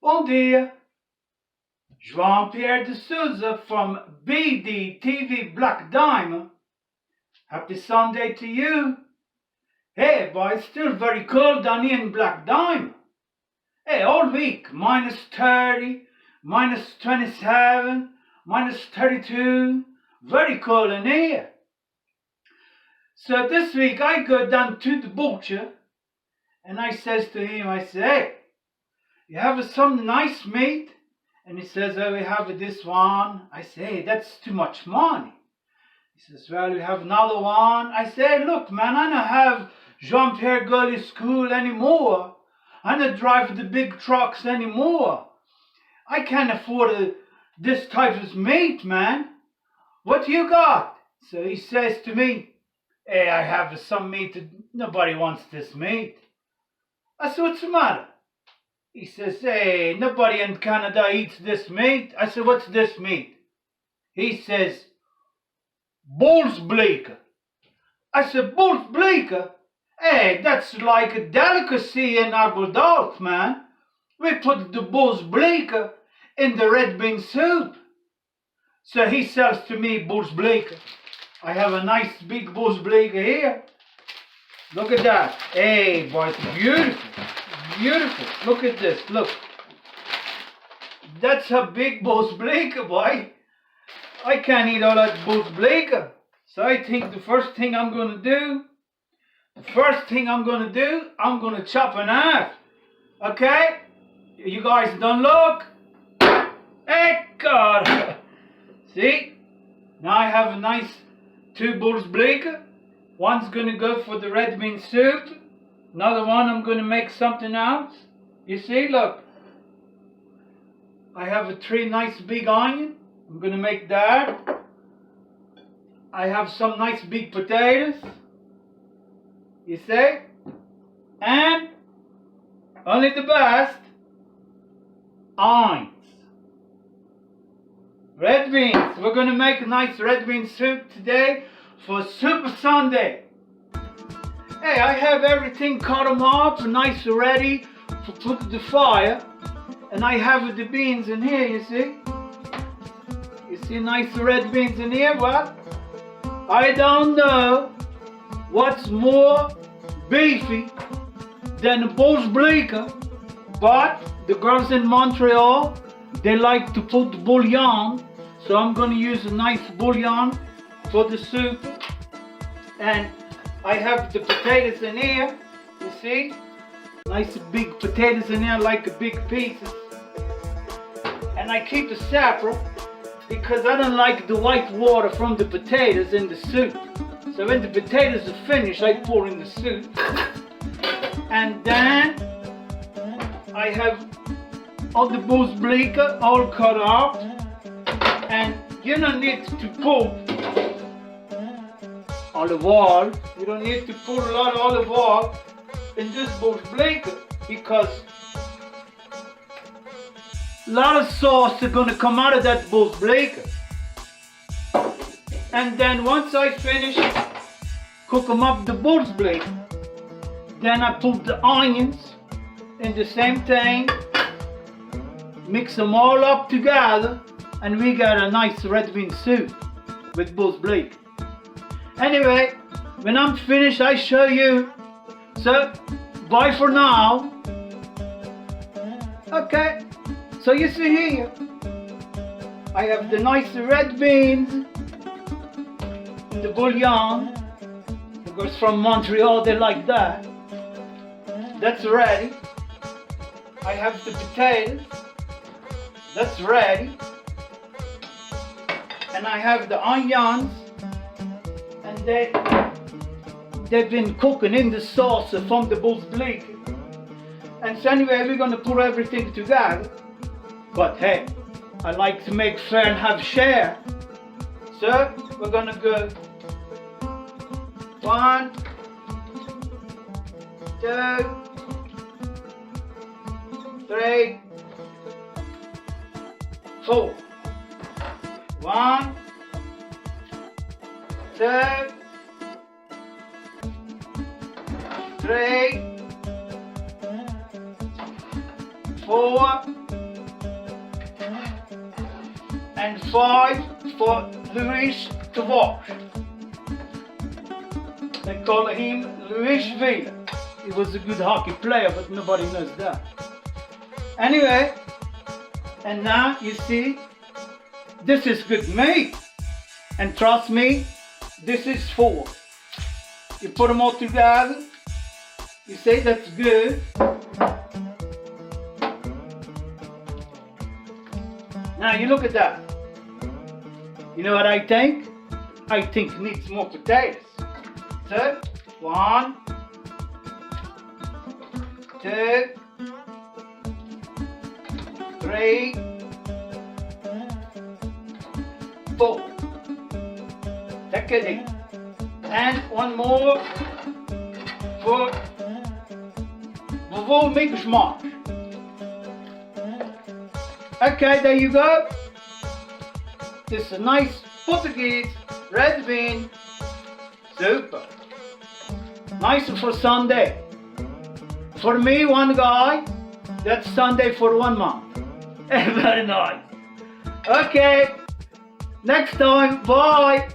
Bom dia. Joao Pierre DaSousa from BD TV Black Diamond. Happy Sunday to you. Hey, boy, it's still very cold down here in Black Diamond. Hey, all week, minus 30, minus 27, minus 32. Very cold in here. So this week I go down to the butcher and I says to him, I say, hey, you have some nice meat? And he says, oh, we have this one. I say, hey, that's too much money. He says, well, we have another one. I say, look, man, I don't have Jean-Pierre go to school anymore. I don't drive the big trucks anymore. I can't afford this type of meat, man. What you got? So he says to me, hey, I have some meat. Nobody wants this meat. I said, what's the matter? He says, hey, nobody in Canada eats this meat. I said, what's this meat? He says, bolsbleke. I said, bolsbleke? Hey, that's like a delicacy in Agudalt, man. We put the bolsbleke in the red bean soup. So he sells to me bolsbleke. I have a nice big bolsbleke here. Look at that. Hey, boy, it's beautiful. Beautiful. Look at this. Look. That's a big bolsbleke, boy. I can't eat all that bolsbleke. So I think the first thing I'm going to do, I'm going to chop in half. Okay? You guys don't look. Hey, God. See? Now I have a nice 2 bolsbleke. One's going to go for the red bean soup. Another one, I'm going to make something else. You see, look. I have 3 nice big onion. I'm going to make that. I have some nice big potatoes. You see? And, only the best, onions. Red beans. We're going to make a nice red bean soup today for Soupa Sunday. Hey, I have everything cut them up, nice ready to put to the fire. And I have the beans in here, you see? You see nice red beans in here, what? I don't know what's more beefy than a bolsbleke, but the girls in Montreal, they like to put bouillon. So I'm going to use a nice bouillon for the soup. And I have the potatoes in here, you see? Nice big potatoes in here, like big pieces. And I keep it separate because I don't like the white water from the potatoes in the soup. So when the potatoes are finished, I pour in the soup. And then I have all the bolsbleke all cut out. And you don't need to put olive oil. You don't need to put a lot of olive oil in this bolsbleke because a lot of sauce is going to come out of that bolsbleke. And then once I finish cook them up the bolsbleke, then I put the onions in the same thing, mix them all up together, and we got a nice red bean soup with bolsbleke. Anyway, when I'm finished, I show you. So, bye for now. Okay, so you see here, I have the nice red beans in the bouillon. Because from Montreal, they like that. That's ready. I have the potatoes. That's ready. And I have the onions. And they've been cooking in the sauce from the bolsbleke. And so anyway, we're going to put everything together. But hey, I like to make fair and have share. So we're going to go 1, 2, 3, 4. 1, 2, 3, 4, and 5 for Luis to wash. They call him Luis Villa. He was a good hockey player, but nobody knows that. Anyway, and now you see, this is good meat. And trust me, this is 4. You put them all together, you say that's good. Now you look at that. You know what I think? I think it needs more potatoes. So, 1, 2, 3, 4. Take it in. And one more voor bijvoorbeeld smaak. Okay, there you go. This is a nice Portuguese red bean soup. Nice for Sunday. For me, one guy, that's Sunday for 1 month. Very nice. Okay, next time, bye.